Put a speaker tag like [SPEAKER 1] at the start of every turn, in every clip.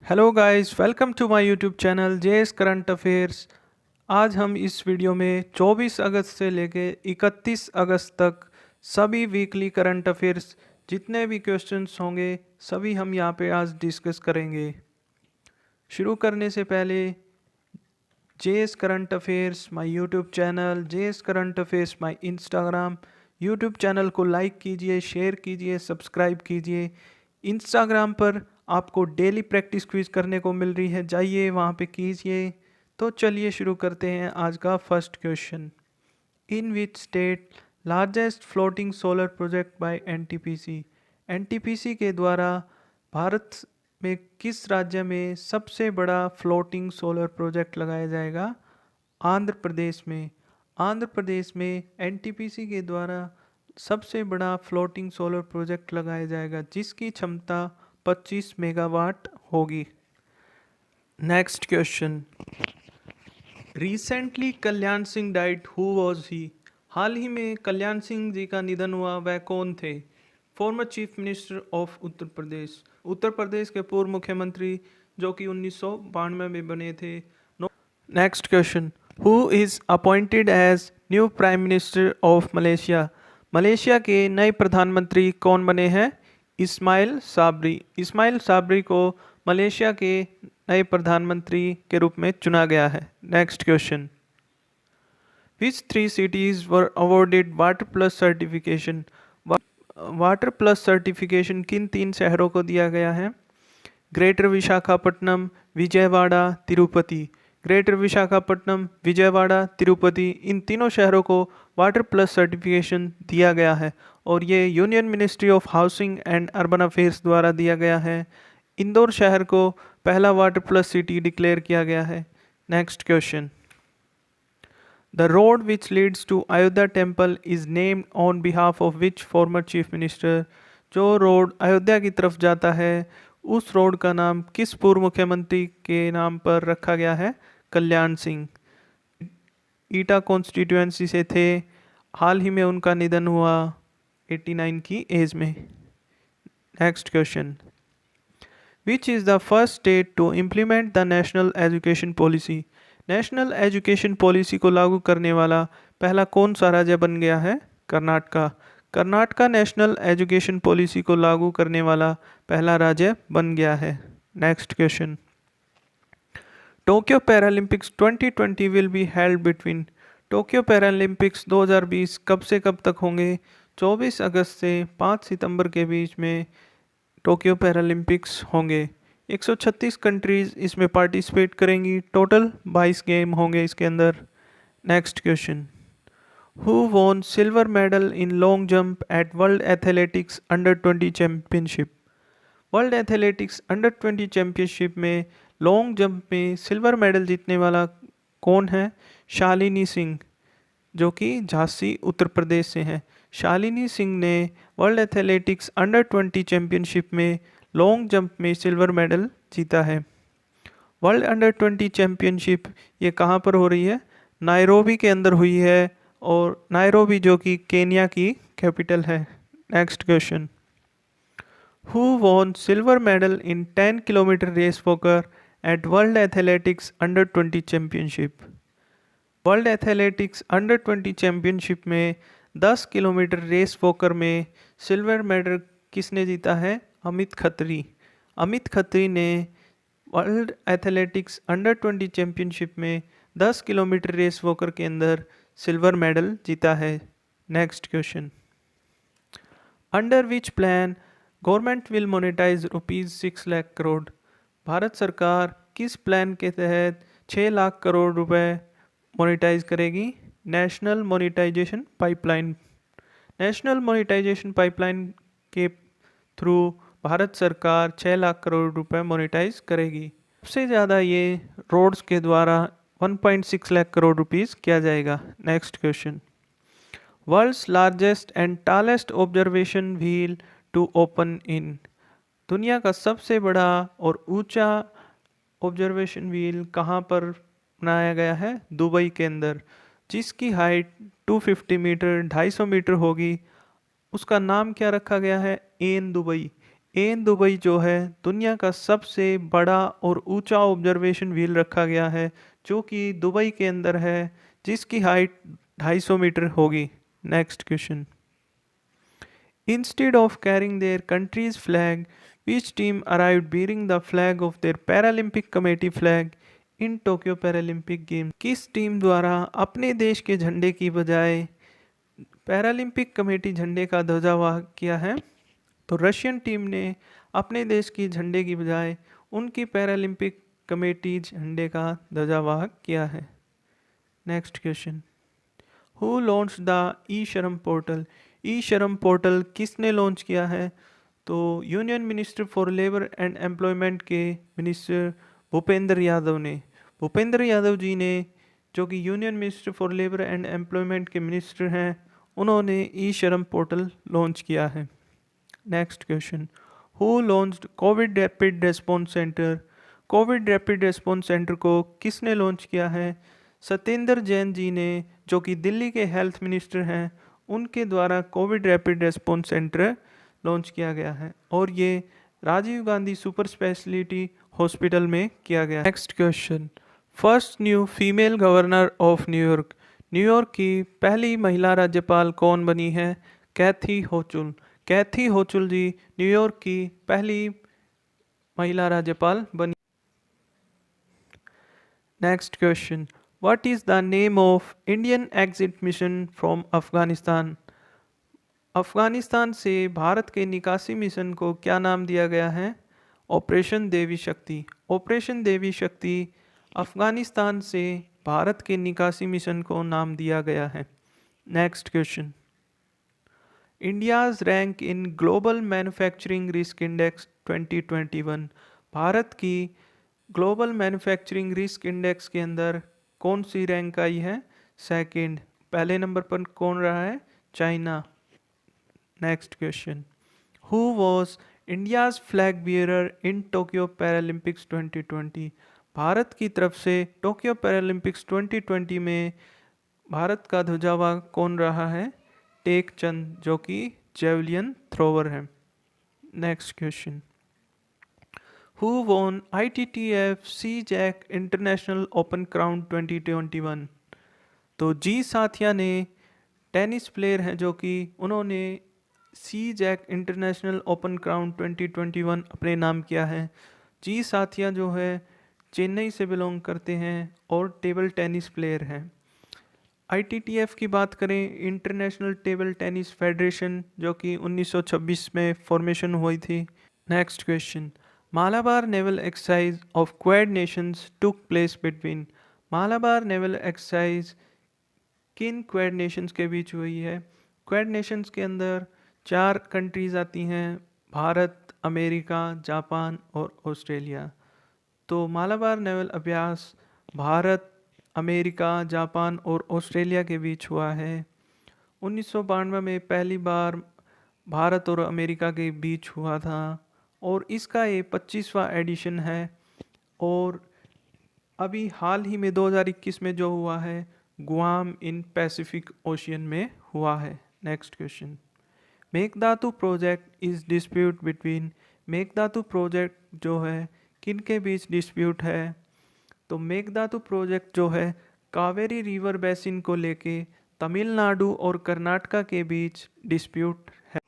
[SPEAKER 1] Hello guys, welcome to my YouTube channel JS current affairs. आज हम इस video में 24 अगस्त से लेके 31 अगस्त तक सभी वीकली करंट अफेयर्स जितने भी क्वेश्चंस होंगे सभी हम यहाँ पे आज डिस्कस करेंगे। शुरू करने से पहले JS current affairs my YouTube channel, JS current affairs my Instagram YouTube channel को लाइक कीजिए, शेयर कीजिए, सब्सक्राइब कीजिए। इंस्टाग्राम पर आपको डेली प्रैक्टिस क्विज करने को मिल रही है, जाइए वहाँ पे कीजिए। तो चलिए शुरू करते हैं आज का first question. In which state largest floating solar project by NTPC. NTPC के द्वारा भारत में किस राज्य में सबसे बड़ा फ्लोटिंग सोलर प्रोजेक्ट लगाया जाएगा? आंध्र प्रदेश में। आंध्र प्रदेश में एनटीपीसी के द्वारा सबसे बड़ा फ्लोटिंग सोलर प्रोजेक्ट लगाया जाएगा जिसकी क्षमता 25 मेगावाट होगी। Next question. Recently Kalyan Singh died, who was he. हाल ही में कल्याण सिंह जी का निधन हुआ, वह कौन थे? Former chief minister of Uttar Pradesh. Uttar Pradesh के पूर्व मुख्यमंत्री जो कि 1992 में बने थे। Next question. Who is appointed as new prime minister of Malaysia. Malaysia के नए प्रधानमंत्री कौन बने हैं? इस्माइल साबरी। इस्माइल साबरी को मलेशिया के नए प्रधानमंत्री के रूप में चुना गया है। Next question. विच 3 cities वर awarded water plus certification. Water plus certification किन 3 शहरों को दिया गया है? ग्रेटर विशाखापट्टनम, विजयवाड़ा, तिरुपति। ग्रेटर विशाखापट्टनम, विजयवाड़ा, तिरुपति, इन तीनों शहरों को वाटर प्लस सर्टिफिकेशन दिया गया है और ये union ministry of housing and urban affairs द्वारा दिया गया है। इंदौर शहर को पहला वाटर प्लस सिटी डिक्लेयर किया गया है। Next question. The road which leads to Ayodhya temple is named on behalf of which former chief minister. जो रोड अयोध्या की तरफ जाता है उस रोड का नाम किस पूर्व मुख्यमंत्री के नाम पर रखा गया है? कल्याण सिंह। ईटा कॉन्स्टिट्यूएंसी से थे, हाल ही में उनका निधन हुआ 89 की एज में। Next question. Which is the first state to implement the national education policy. National education policy को लागू करने वाला पहला कौन सा राज्य बन गया है? Karnataka. Karnataka national education policy को लागू करने वाला पहला राज्य बन गया है। Next question. Tokyo Paralympics 2020 will be held between. Tokyo Paralympics 2020 कब से कब तक होंगे? 24 अगस्त से 5 सितंबर के बीच में टोक्यो पैरालंपिक्स होंगे। 136 कंट्रीज़ इसमें पार्टिसिपेट करेंगी। टोटल 22 गेम होंगे इसके अंदर। Next question. Who won silver medal in long jump eight world athletics under 20 championship. World athletics under 20 championship में लॉन्ग जंप में सिल्वर मेडल जीतने वाला कौन है? शालिनी सिंह, जो कि झांसी उत्तर प्रदेश से हैं। शालिनी सिंह ने वर्ल्ड एथलेटिक्स अंडर 20 चैम्पियनशिप में लॉन्ग जंप में सिल्वर मेडल जीता है। वर्ल्ड अंडर 20 चैम्पियनशिप ये कहाँ पर हो रही है? नायरोबी के अंदर हुई है और नायरोबी जो कि केन्या की कैपिटल है। Next question. Who won silver medal in 10 kilometre race walker at world athletics under 20 championship. World athletics under 20 championship में 10 किलोमीटर रेस वॉकर में सिल्वर मेडल किसने जीता है? अमित खत्री। अमित खत्री ने वर्ल्ड एथलेटिक्स अंडर 20 चैम्पियनशिप में 10 किलोमीटर रेस वॉकर के अंदर silver medal जीता है। Next question. Under which plan government will monetise ₹6 lakh crore. Bharat सरकार किस प्लान के तहत 6 लाख करोड़ रुपए मोनेटाइज करेगी? National monetisation pipeline. National monetisation pipeline के थ्रू भारत सरकार 6 लाख करोड़ रुपए मोनेटाइज करेगी। सबसे ज़्यादा ये रोड्स के द्वारा 1.6 लाख करोड़ रुपीस किया जाएगा। Next question. World's largest and tallest observation wheel to open in. दुनिया का सबसे बड़ा और ऊंचा ऑब्जर्वेशन व्हील कहाँ पर बनाया गया है? दुबई के अंदर, जिसकी हाइट 250 मीटर 250 मीटर होगी। उसका नाम क्या रखा गया है? N Dubai. एन दुबई जो है दुनिया का सबसे बड़ा और ऊंचा ऑब्जर्वेशन व्हील रखा गया है, जो कि दुबई के अंदर है, जिसकी हाइट 250 मीटर होगी। Next question. Instead of carrying their country's flag, which team arrived bearing the flag of their Paralympic Committee flag in Tokyo Paralympic Games? किस टीम द्वारा अपने देश के झंडे की बजाय पैरालंपिक कमेटी झंडे का ध्वजावाहन किया है? तो रशियन टीम ने अपने देश की झंडे की बजाय उनकी पैरालंपिक कमेटी झंडे का ध्वजावाहन किया है। Next question. Who launch the e Shram portal? E Shram portal किसने लॉन्च किया है? तो union minister for labour and employment के मिनिस्टर भूपेंद्र यादव ने, भूपेंद्र यादव जी ने, जो कि union minister for labour and employment के मिनिस्टर हैं, उन्होंने ई श्रम पोर्टल लॉन्च किया है। Next question. Who launched Covid rapid response centre? Covid rapid response centre को किसने लॉन्च किया है? सत्येंद्र जैन जी ने, जो कि दिल्ली के हेल्थ मिनिस्टर हैं, उनके द्वारा Covid rapid response centre launch किया गया है और ये Rajiv Gandhi super speciality hospital में किया गया। Next question. First new female governor of New York? New York की पहली महिला राज्यपाल कौन बनी है? कैथी होचुल। कैथी होचुल जी न्यूयॉर्क की पहली महिला राज्यपाल बनी। Next question. What is the name of Indian exit mission from Afghanistan? Afghanistan से भारत के निकासी मिशन को क्या नाम दिया गया है? ऑपरेशन देवी शक्ति। ऑपरेशन देवी शक्ति अफगानिस्तान से भारत के निकासी मिशन को नाम दिया गया है। Next question. India's rank in global manufacturing risk index 2021। Bharat की ग्लोबल मैन्युफैक्चरिंग रिस्क इंडेक्स के अंदर कौन सी रैंक आई है? सेकंड। पहले नंबर पर कौन रहा है? China. Next question. Who was India's flag bearer in Tokyo Paralympics 2020? Bharat की तरफ से टोक्यो पैरालंपिक्स 2020 में भारत का ध्वजावाहक कौन रहा है? टेक चंद, जो कि जेवलियन थ्रोवर है। Next question. Who won ITTF C-Jack International Open Crown 2021? तो जी साथिया ने टेनिस प्लेयर हैं, जो कि उन्होंने सी जैक इंटरनेशनल ओपन क्राउन 2021 अपने नाम किया है। जी साथिया जो है चेन्नई से बिलोंग करते हैं और टेबल टेनिस प्लेयर हैं। ITTF की बात करें, इंटरनेशनल टेबल टेनिस फेडरेशन, जो कि 1926 में फॉर्मेशन हुई थी। Next question. Malabar naval exercise of Quad nations took place between? Malabar naval exercise किन क्वेड नेशंस के बीच हुई है? क्वेड नेशंस के अंदर 4 कंट्रीज आती हैं, भारत, अमेरिका, जापान और ऑस्ट्रेलिया। तो मालाबार नेवल अभ्यास भारत, अमेरिका, जापान और ऑस्ट्रेलिया के बीच हुआ है। 1992 में पहली बार भारत और अमेरिका के बीच हुआ था और इसका ये 25वां एडिशन है और अभी हाल ही में 2021 में जो हुआ है गुआम इन पैसिफिक ओशियन में हुआ है। Next question. Mekedatu project is dispute between? Mekedatu project जो है किन के बीच डिस्प्यूट है? तो मेघधातु प्रोजेक्ट जो है कावेरी रिवर बेसिन को लेके तमिलनाडु और कर्नाटका के बीच डिस्प्यूट है।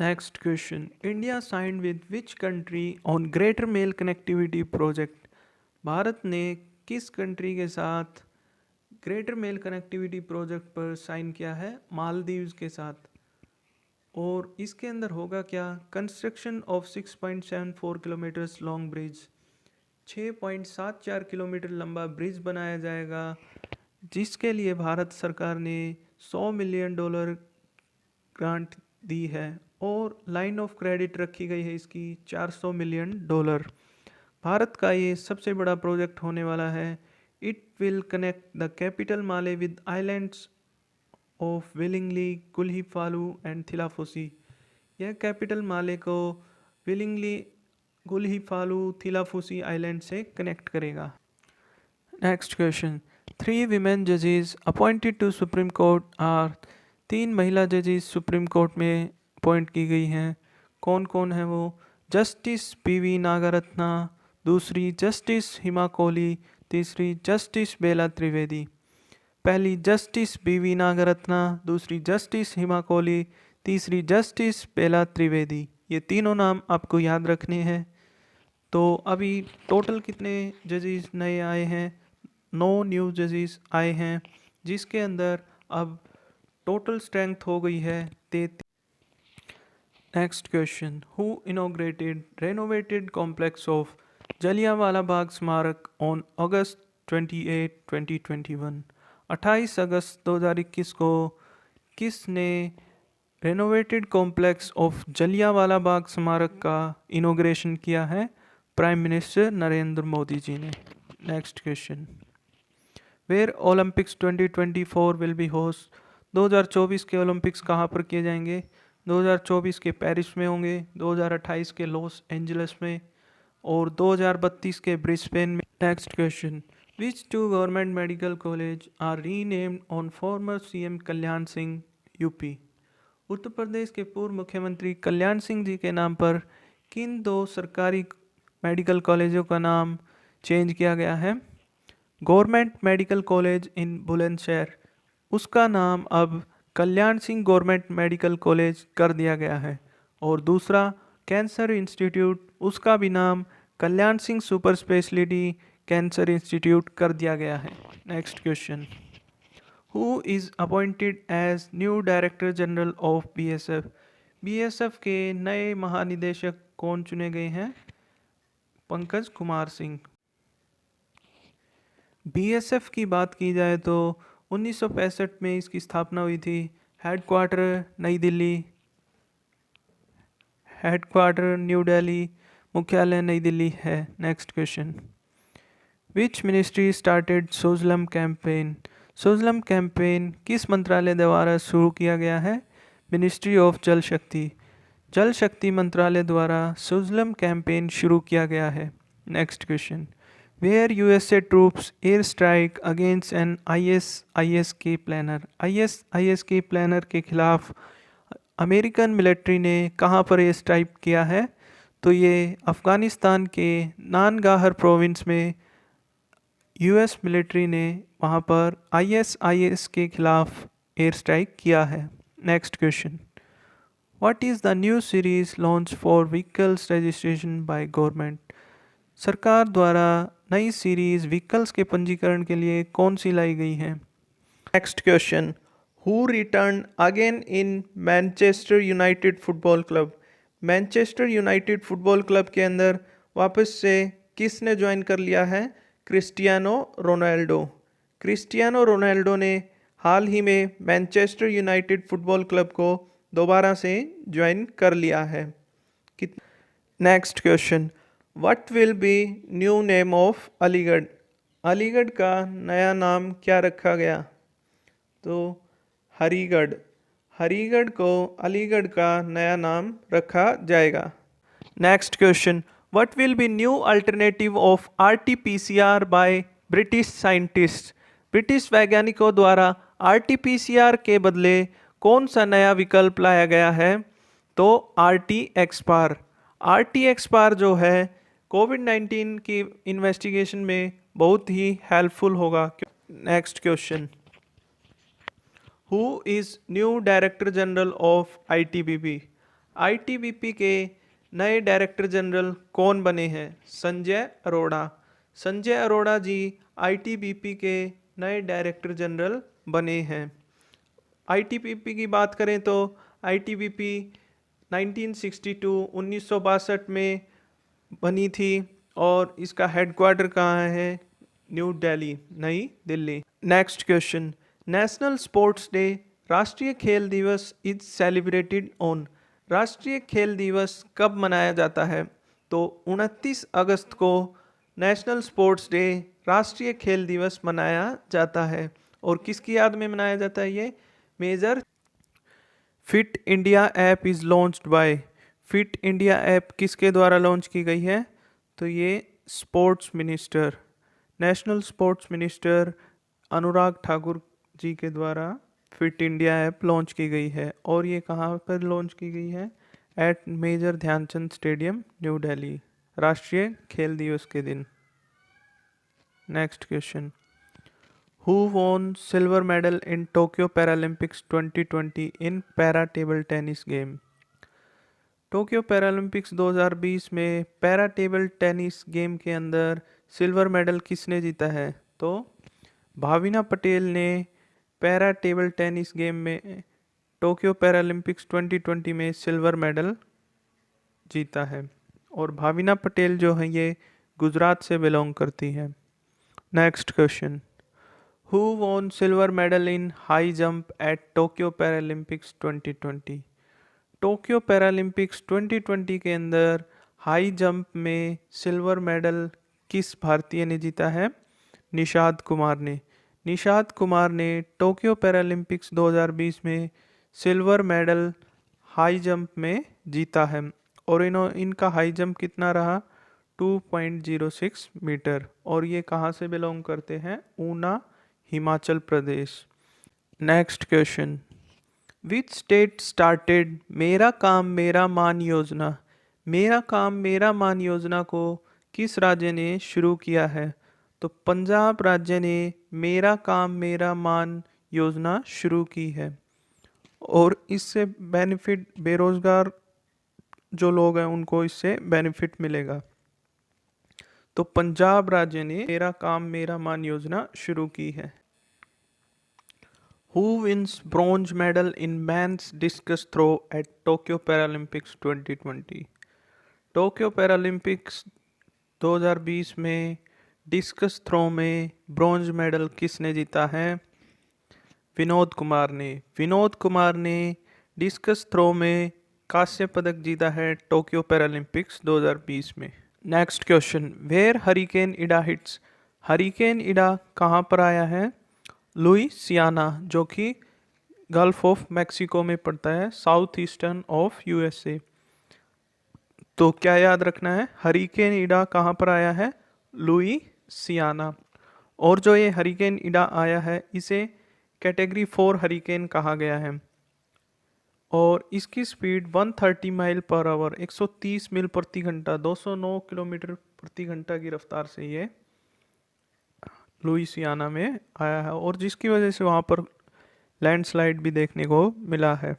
[SPEAKER 1] Next question. India signed with which country on greater Male connectivity project? भारत ने किस कंट्री के साथ ग्रेटर मेल कनेक्टिविटी प्रोजेक्ट पर साइन किया है? मालदीव्स के साथ। और इसके अंदर होगा क्या? Construction of 6.74 kilometres long bridge, 6.74 kilometre लंबा ब्रिज बनाया जाएगा, जिसके लिए भारत सरकार ने $100 मिलियन ग्रांट दी है और लाइन ऑफ क्रेडिट रखी गई है इसकी $400 मिलियन। भारत का ये सबसे बड़ा प्रोजेक्ट होने वाला है। It will connect the capital Male with islands of Villingili, Gulhifalhu and Thilafushi. यह कैपिटल माले को विलिंगली, गुल्हिपालू, थिलाफोसी आइलैंड से कनेक्ट करेगा। Next question. 3 विमेन जजेस appointed to Supreme Court are? 3 महिला जजेस सुप्रीम कोर्ट में अपॉइंट की गई हैं। कौन कौन है वो? जस्टिस पीवी नागरत्ना, दूसरी जस्टिस हिमा कोहली, तीसरी जस्टिस बेला त्रिवेदी। पहली जस्टिस पीवी नागरत्ना, दूसरी जस्टिस हिमा कोहली, तीसरी जस्टिस बेला त्रिवेदी। ये तीनों नाम आपको याद रखने हैं। तो अभी टोटल कितने जजेस नए आए हैं? 9 न्यू जजेस आए हैं, जिसके अंदर अब टोटल स्ट्रेंथ हो गई है 33। Next question, who inaugurated renovated complex of Jallianwala Bagh Smarak on अगस्त 28, 2021? 28 अगस्त 2021 को किसने renovated complex of Jallianwala Bagh स्मारक का इनॉग्रेशन किया है? प्राइम मिनिस्टर नरेंद्र मोदी जी ने। Next question, where Olympics 2024 will be host? 2024 के ओलंपिक्स कहाँ पर किए जाएंगे? 2024 के पेरिस में होंगे, 2028 के लॉस एंजल्स में और 2032 के ब्रिस्बेन में। Next question, which two government medical college are renamed on former CM Kalyan Singh UP? Uttar Pradesh के पूर्व मुख्यमंत्री कल्याण सिंह जी के नाम पर किन 2 सरकारी मेडिकल कॉलेजों का नाम चेंज किया गया है? Government medical college in Bulandshahr, उसका नाम अब Kalyan Singh government medical college कर दिया गया है। और दूसरा कैंसर इंस्टीट्यूट, उसका भी नाम Kalyan Singh super speciality cancer institute कर दिया गया है। Next question, who is appointed as new director general of BSF? BSF के नए महानिदेशक कौन चुने गए हैं? पंकज कुमार सिंह। बीएसएफ की बात की जाए तो 1965 में इसकी स्थापना हुई थी। हेडक्वार्टर नई दिल्ली, हेडक्वार्टर न्यू दिल्ली, मुख्यालय नई दिल्ली है। Next question, which ministry started Sujalam campaign? Sujalam campaign किस मंत्रालय द्वारा शुरू किया गया है? मिनिस्ट्री ऑफ जल शक्ति, जल शक्ति मंत्रालय द्वारा सोजलम कैंपेन शुरू किया गया है। Next question, where USA troops air strike against an ISIS-K planner? ISIS-K planner के खिलाफ अमेरिकन मिलिट्री ने कहाँ पर एयर स्ट्राइक किया है? तो ये अफ़गानिस्तान के नानगाहर प्रोविंस में यूएस मिलिट्री ने वहाँ पर ISIS के खिलाफ एयर स्ट्राइक किया है। Next question, what is the new series launch for vehicles registration by government? सरकार द्वारा नई सीरीज व्हीकल्स के पंजीकरण के लिए कौन सी लाई गई है? Next question, who return again in Manchester United football club? Manchester United football club के अंदर वापस से किसने ज्वाइन कर लिया है? Cristiano Ronaldo. क्रिस्टियानो रोनाल्डो ने हाल ही में मैनचेस्टर यूनाइटेड फुटबॉल क्लब को दोबारा से ज्वाइन कर लिया है। Next question, what will be new name of Aligarh? Aligarh का नया नाम क्या रखा गया? तो हरिगढ़। हरिगढ़ को अलीगढ़ का नया नाम रखा जाएगा। Next question, what will be new alternative of RT-PCR by British scientist? British वैज्ञानिकों द्वारा RT-PCR के बदले कौन सा नया विकल्प लाया गया है? तो RT-XPAR। RT-XPAR जो है कोविड-19 की इन्वेस्टिगेशन में बहुत ही हेल्पफुल होगा। Next question, who is new director general of ITBP? ITBP के नए डायरेक्टर जनरल कौन बने हैं? संजय अरोड़ा। संजय अरोड़ा जी ITBP के नए डायरेक्टर जनरल बने हैं। ITBP की बात करें तो ITBP 1962 में बनी थी और इसका हेडक्वार्टर कहाँ है? न्यू दिल्ली, नई Delhi. Next question, national sports day, राष्ट्रीय खेल दिवस इज सेलिब्रेटेड ऑन? राष्ट्रीय खेल दिवस कब मनाया जाता है? तो 29 अगस्त को नेशनल स्पोर्ट्स डे, राष्ट्रीय खेल दिवस मनाया जाता है। और किसकी याद में मनाया जाता है ये? Major Fit India app is launched by? Fit India app किसके द्वारा लॉन्च की गई है? तो ये sports minister, national sports minister Anurag Thakur ji के द्वारा फिट इंडिया ऐप लॉन्च की गई है। और ये कहाँ पर लॉन्च की गई है? At major Dhyanchand stadium New Delhi, राष्ट्रीय खेल दिवस के दिन। Next question, who won silver medal in Tokyo Paralympics 2020 in para table tennis game. Tokyo Paralympics 2020 में पैरा टेबल टेनिस गेम के अंदर सिल्वर मेडल किसने जीता है? तो भाविना पटेल ने पैरा टेबल टेनिस गेम में टोक्यो पैरालंपिक्स 2020 में सिल्वर मेडल जीता है। और भाविना पटेल जो है ये गुजरात से बिलोंग करती है। Next question, who won silver medal in high jump eight Tokyo Paralympics 2020। Tokyo Paralympics 2020 के अंदर हाई जंप में सिल्वर मेडल किस भारतीय ने जीता है? निषाद कुमार ने। निषाद कुमार ने टोक्यो पैरालंपिक्स 2020 में सिल्वर मेडल हाई जंप में जीता है। और इनका हाई जंप कितना रहा? 2.06 मीटर। और ये कहाँ से बिलोंग करते हैं? Una, Himachal Pradesh. Next question, which state started Mera Kaam मेरा मान योजना। मेरा काम मेरा मान योजना को किस राज्य ने शुरू किया है? तो पंजाब राज्य ने मेरा काम मेरा मान योजना शुरू की है। और इससे बेनिफिट, बेरोजगार जो लोग हैं उनको इससे बेनिफिट मिलेगा। तो पंजाब राज्य ने मेरा काम मेरा मान योजना शुरू की है। Who wins bronze medal in men's discus throw at Tokyo Paralympics 2020? Tokyo Paralympics 2020 में डिस्कस थ्रो में ब्रॉन्ज मेडल किसने जीता है? विनोद कुमार ने। विनोद कुमार ने डिस्कस थ्रो में कांस्य पदक जीता है टोक्यो पैरालंपिक्स 2020 में। Next question, where hurricane Ida hits. Hurricane Ida कहाँ पर आया है? लुइसियाना, जो कि गल्फ ऑफ मैक्सिको में पड़ता है, साउथ ईस्टर्न ऑफ यूएसए। तो क्या याद रखना है? हरिकेन इडा कहाँ पर आया है? लुइसियाना। और जो ये हरिकेन इडा आया है इसे कैटेगरी 4 हरिकेन कहा गया है। और इसकी स्पीड 130 माइल पर आवर, 130 मील प्रति घंटा, 209 किलोमीटर प्रति घंटा की रफ्तार से ये लुइसियाना में आया है। और जिसकी वजह से वहाँ पर लैंडस्लाइड भी देखने को मिला है।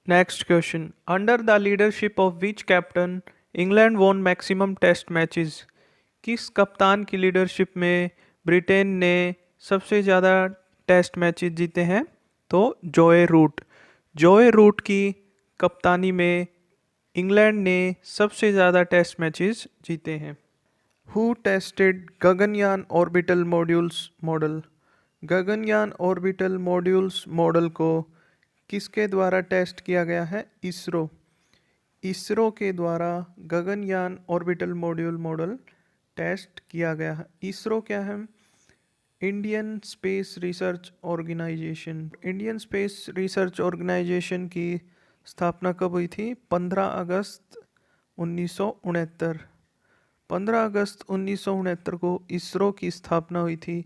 [SPEAKER 1] Next question, under the leadership of which captain England won maximum test matches. किस कप्तान की लीडरशिप में ब्रिटेन ने सबसे ज़्यादा टेस्ट मैचेस जीते हैं? तो जोए रूट। जोए रूट की कप्तानी में इंग्लैंड ने सबसे ज़्यादा टेस्ट मैचेस जीते हैं। Who tested Gaganyaan orbital modules model. Gaganyaan orbital modules model को किसके द्वारा टेस्ट किया गया है? इसरो। इसरो के द्वारा Gaganyaan orbital module model test किया गया है। इसरो क्या है? Indian space research organisation. Indian space research organisation की स्थापना कब हुई थी? 15 अगस्त 1969। 15 अगस्त 1969 को इसरो की स्थापना हुई थी,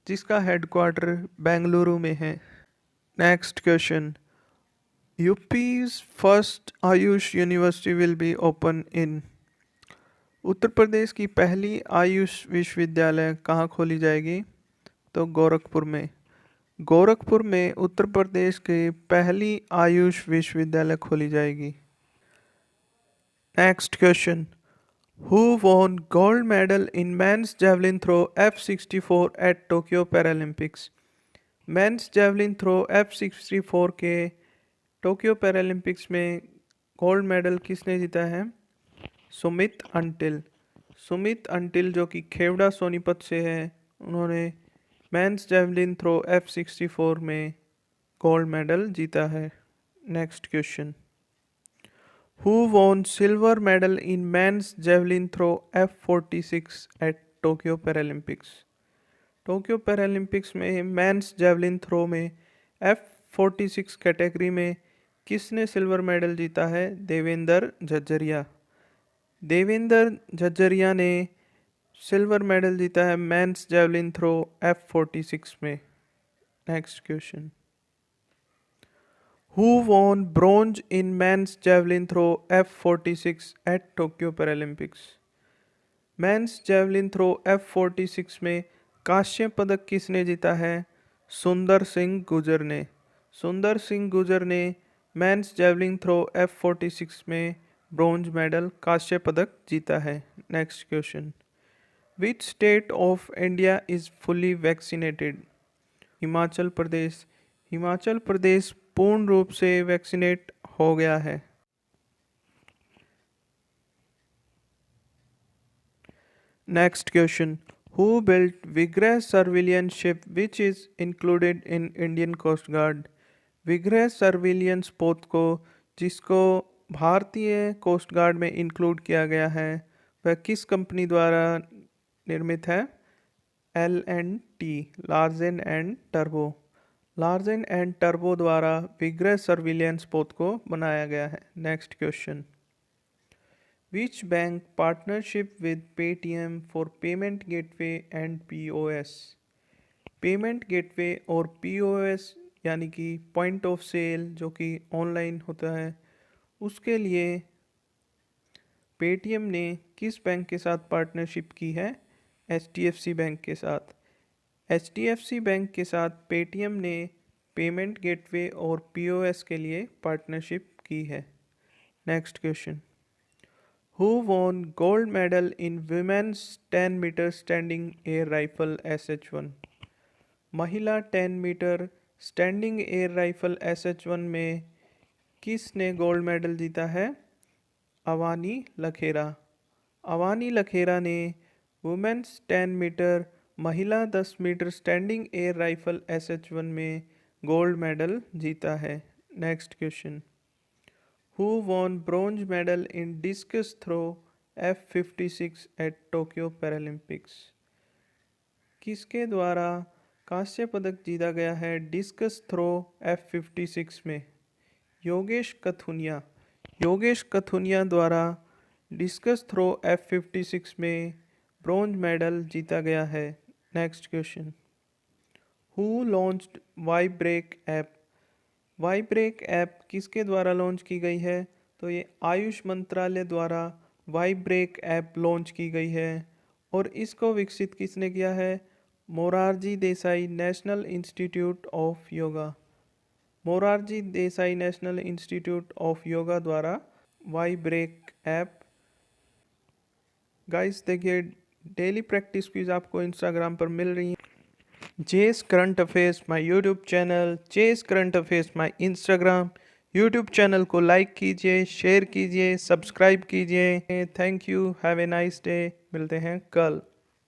[SPEAKER 1] जिसका हेडक्वार्टर बेंगलुरु में है। Next question, UP's first Ayush university will be open in. Uttar Pradesh की पहली आयुष विश्वविद्यालय कहाँ खोली जाएगी? तो गोरखपुर में। गोरखपुर में उत्तर प्रदेश की पहली आयुष विश्वविद्यालय खोली जाएगी। Next question, Who won gold medal in men's javelin throw F64 at Tokyo Paralympics? men's javelin throw F64 के टोक्यो पैरालंपिक्स में गोल्ड मेडल किसने जीता है? सुमित अंटिल। सुमित अंटिल जो कि खेवड़ा सोनीपत से है, उन्होंने मेंस जेवलिन थ्रो F64 में गोल्ड मेडल जीता है। Next question, Who won silver medal in men's javelin throw F46 at Tokyo Paralympics? Tokyo Paralympics में मेंस जेवलिन थ्रो में F46 कैटेगरी में किसने सिल्वर मेडल जीता है? देवेंद्र झज्जरिया। देवेंद्र झज्जरिया ने सिल्वर मेडल जीता है मेंस जेवलिन थ्रो F46 में। Next question, Who won bronze in men's javelin throw F46 at Tokyo Paralympics? Men's javelin throw F46 में कांस्य पदक किसने जीता है? सुंदर सिंह गुजर ने। सुंदर सिंह गुजर ने मेंस जेवलिन थ्रो F46 में ब्रॉन्ज मेडल कांस्य पदक जीता है। Next question, which state of India is fully vaccinated? Himachal Pradesh. Himachal Pradesh पूर्ण रूप से वैक्सीनेट हो गया है। Next question. Who built Vigrah surveillance ship which is included in Indian Coast Guard? विग्रह सर्विलियंस पोत को जिसको भारतीय कोस्ट गार्ड में इंक्लूड किया गया है वह किस कंपनी द्वारा निर्मित है? L&T, Larsen and turbo. Larsen and turbo द्वारा विग्रह सर्विलियंस पोत को बनाया गया है। Next question, Which bank partnership with Paytm for payment gateway and POS? Payment gateway और POS यानी कि पॉइंट ऑफ सेल जो कि ऑनलाइन होता है उसके लिए पेटीएम ने किस बैंक के साथ पार्टनरशिप की है? HDFC बैंक के साथ। HDFC बैंक के साथ पेटीएम ने पेमेंट गेटवे और POS के लिए पार्टनरशिप की है। Next question, Who won gold medal in women's 10 meter standing air rifle SH1? महिला 10 metre standing air rifle SH1 में किसने गोल्ड मेडल जीता है? अवानी लखेरा। अवानी लखेरा ने वुमेन्स 10 मीटर महिला 10 metre standing air rifle SH1 में गोल्ड मेडल जीता है। Next question, Who won bronze medal in discus throw F56 at Tokyo Paralympics? किसके द्वारा कांस्य पदक जीता गया है डिस्कस थ्रो F56 में? योगेश कथुनिया। योगेश कथुनिया द्वारा डिस्कस थ्रो F56 में ब्रॉन्ज मेडल जीता गया है। Next question, Who launched Y Break app? Y Break app किसके द्वारा लॉन्च की गई है? तो ये आयुष मंत्रालय द्वारा वाइब्रेक ऐप लॉन्च की गई है और इसको विकसित किसने किया है? Morarji Desai National Institute of Yoga. Morarji Desai National Institute of Yoga द्वारा वाइब्रेक ऐप। गाइस देखिए, डेली प्रैक्टिस क्विज आपको इंस्टाग्राम पर मिल रही है। Jess current affairs my YouTube channel, Jess current affairs my Instagram. YouTube channel को लाइक कीजिए, शेयर कीजिए, सब्सक्राइब कीजिए। Thank you, have a nice day. मिलते हैं कल।